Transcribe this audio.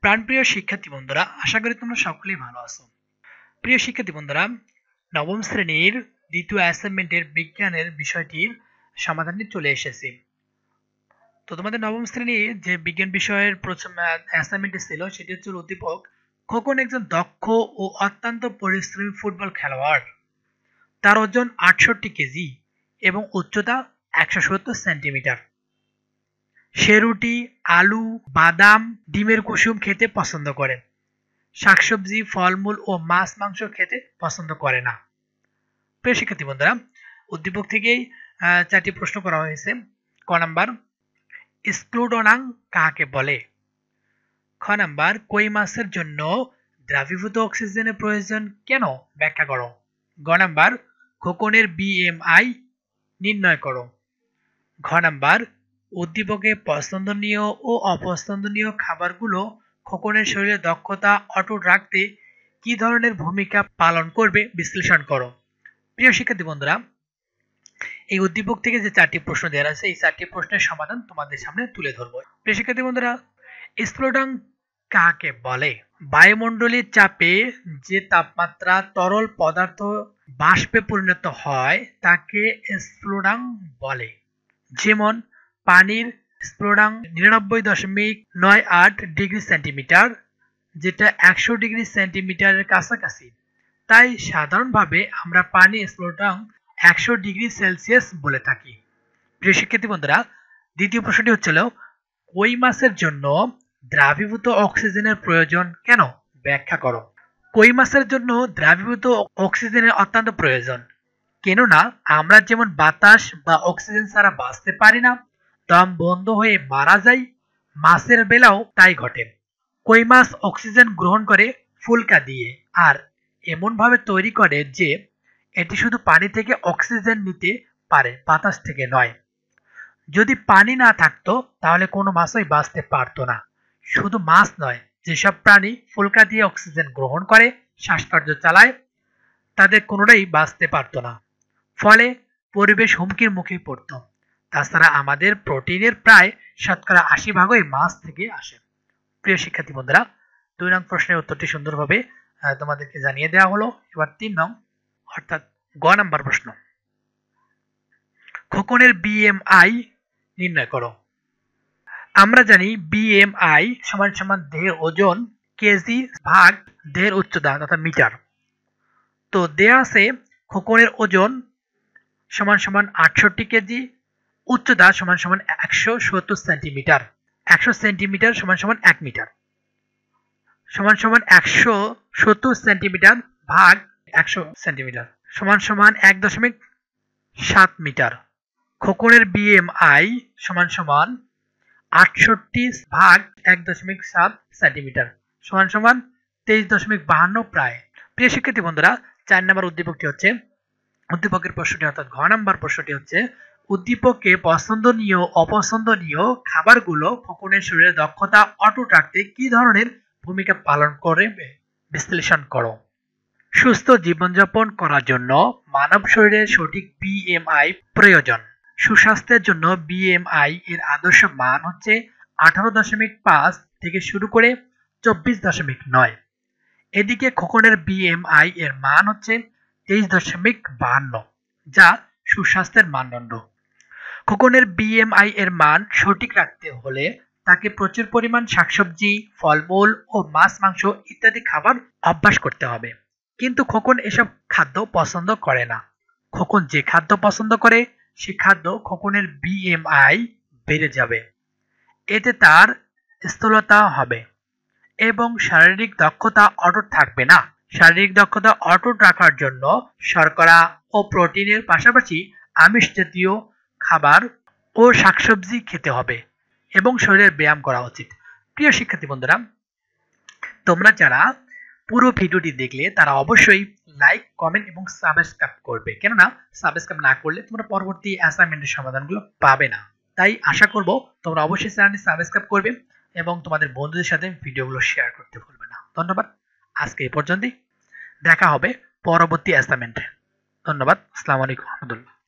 প্রাণপ্রিয় শিক্ষার্থী বন্ধুরা, আশা করি তোমরা সকলেই ভালো আছো। প্রিয় শিক্ষার্থী বন্ধুরা, নবম শ্রেণীর দ্বিতীয় অ্যাসাইনমেন্টের বিজ্ঞানের বিষয়টির সমাধানে চলে এসেছি। তো তোমাদের নবম শ্রেণীর যে বিজ্ঞান বিষয়ের প্রথম অ্যাসাইনমেন্টটি ছিল সেটি হচ্ছে উদ্দীপক খোকন একজন দক্ষ ও অত্যন্ত পরিশ্রমী ফুটবল খেলোয়াড়। তার ওজন ৬৮ কেজি এবং উচ্চতা ১৭০ সেন্টিমিটার। সে রুটি, আলু, বাদাম, ডিমের কুসুম খেতে পছন্দ করে। শাকসবজি, ফলমূল ও মাছ মাংস খেতে পছন্দ করে না। প্রিয় শিক্ষার্থী বন্ধুরা, উদ্দীপক থেকেই ৪টি প্রশ্ন করা হয়েছে। ক নাম্বার, স্ক্লুডোনাং কাকে বলে? খ নাম্বার, কই মাছের জন্য দ্রাবীভূত অক্সিজেনের প্রয়োজন কেন? ব্যাখ্যা করো। গ নাম্বার, খোকনের বিএমআই নির্ণয় করো। ঘ নাম্বার, উদ্দীপকে পছন্দনীয় ও অপছন্দনীয় খাবারগুলো খোকনের শরীরের দক্ষতা অটুট রাখতে কি ধরনের ভূমিকা পালন করবে বিশ্লেষণ করো। প্রিয় শিক্ষার্থী বন্ধুরা, এই উদ্দীপক থেকে যে 4টি প্রশ্ন দেওয়া আছে এই 4টি প্রশ্নের সমাধান তোমাদের সামনে তুলে ধরবো। প্রিয় শিক্ষার্থী বন্ধুরা, স্ফুটনাং কাকে বলে? বায়ুমণ্ডলের চাপে যে তাপমাত্রা তরল পদার্থ বাষ্পে পরিণত হয় তাকে স্ফুটনাং বলে। যেমন পানির স্ফুটনাং 99.98 ডিগ্রি সেন্টিমিটার, যেটা 100 ডিগ্রি সেন্টিমিটারের কাছাকাছি। তাই সাধারণভাবে আমরা পানির স্ফুটনাং 100 ডিগ্রি সেলসিয়াস বলে থাকি। প্রিয় শিক্ষার্থী বন্ধুরা, দ্বিতীয় প্রশ্নটি হচ্ছিল কই মাছের জন্য দ্রাবীভূত অক্সিজেনের প্রয়োজন কেন? ব্যাখ্যা করো। কই মাছের জন্য দ্রাবীভূত অক্সিজেনের অত্যন্ত প্রয়োজন, কেননা আমরা যেমন বাতাস বা অক্সিজেন ছাড়া বাঁচতে পারি না, দম বন্ধ হয়ে মারা যায়, মাছের বেলাও তাই ঘটে। কই মাছ অক্সিজেন গ্রহণ করে ফুলকা দিয়ে আর এমনভাবে তৈরি করে যে এটি শুধু পানি থেকে অক্সিজেন নিতে পারে, বাতাস থেকে নয়। যদি পানি না থাকতো তাহলে কোনো মাছই বাঁচতে পারতো না। শুধু মাছ নয়, যেসব প্রাণী ফুলকা দিয়ে অক্সিজেন গ্রহণ করে শ্বাসকার্য চালায় তাদের কোনোটাই বাঁচতে পারতো না। ফলে পরিবেশ হুমকির মুখে পড়তো। তাছাড়া আমাদের প্রোটিনের প্রায় শতকরা ৮০ ভাগই মাছ থেকে আসে। প্রিয় শিক্ষার্থী বন্ধুরা, 2 নং প্রশ্নের উত্তরটি সুন্দরভাবে তোমাদেরকে জানিয়ে দেওয়া হলো। এবার 3 নং অর্থাৎ গ নাম্বার প্রশ্ন, খোকনের বিএমআই নির্ণয় করো। আমরা জানি বিএমআই সমান সমান দেহের ওজন কেজি ভাগ দেহের উচ্চতা তথা মিটার। তো দেয়া আছে খোকনের ওজন সমান সমান ৬৮ কেজি, উচ্চতা সমান সমান ১৭০ সেন্টিমিটার। ১০০ সেন্টিমিটার সমান সমান ১ মিটার, সমান সমান ১৭০ সেন্টিমিটার ভাগ ১০০ সেন্টিমিটার সমান সমান ১.৭ মিটার। খোকনের বিএমআই সমান সমান ৬৮ ভাগ ১.৭ সেন্টিমিটার সমান সমান ২৩.৫২ প্রায়। প্রিয় শিক্ষার্থী বন্ধুরা, 4 নম্বর উদ্দীপকটি হচ্ছে, উদ্দীপকের প্রশ্নটি অর্থাৎ ঘ নাম্বার প্রশ্নটি হচ্ছে উদ্দীপকে পছন্দনীয় অপছন্দনীয় খাবারগুলো খোকনের শরীরের দক্ষতা অটুট রাখতে কি ধরনের ভূমিকা পালন করবে বিশ্লেষণ করো। সুস্থ জীবনযাপন করার জন্য মানব শরীরের সঠিক বিএমআই প্রয়োজন। সুস্বাস্থ্যের জন্য বিএমআই এর আদর্শ মান হচ্ছে 18.5 থেকে শুরু করে 24.9। এদিকে খোকনের বিএমআই এর মান হচ্ছে 23.52, যা সুস্বাস্থ্যের মানদণ্ড। খোকনের বিএমআই এর মান সঠিক রাখতে হলে তাকে প্রচুর পরিমাণ শাকসবজি, ফলমূল ও মাছ মাংস ইত্যাদি খাবার অভ্যাস করতে হবে। কিন্তু খোকন এসব খাদ্য পছন্দ করে না। খোকন যে খাদ্য পছন্দ করে সে খাদ্য খোকনের বিএমআই বেড়ে যাবে। এতে তার স্থূলতা হবে এবং শারীরিক দক্ষতা অটুট থাকবে না। শারীরিক দক্ষতা অটুট রাখার জন্য শর্করা ও প্রোটিনের পাশাপাশি আমিষ জাতীয় খাবার ও শাকসবজি খেতে হবে এবং শরীরের ব্যায়াম করা উচিত। প্রিয় শিক্ষার্থী বন্ধুরা, তোমরা যারা পুরো ভিডিওটি দেখলে তারা অবশ্যই লাইক, কমেন্ট এবং সাবস্ক্রাইব করবে, কেননা সাবস্ক্রাইব না করলে তোমরা পরবর্তী অ্যাসাইনমেন্টের সমাধানগুলো পাবে না। তাই আশা করব তোমরা অবশ্যই চ্যানেলটি সাবস্ক্রাইব করবে এবং তোমাদের বন্ধুদের সাথে ভিডিওগুলো শেয়ার করতে ভুলবে না। ধন্যবাদ। আজকে এই পর্যন্তই, দেখা হবে পরবর্তী অ্যাসাইনমেন্টে। ধন্যবাদ। আসসালামু আলাইকুম রহমতুল্লাহ।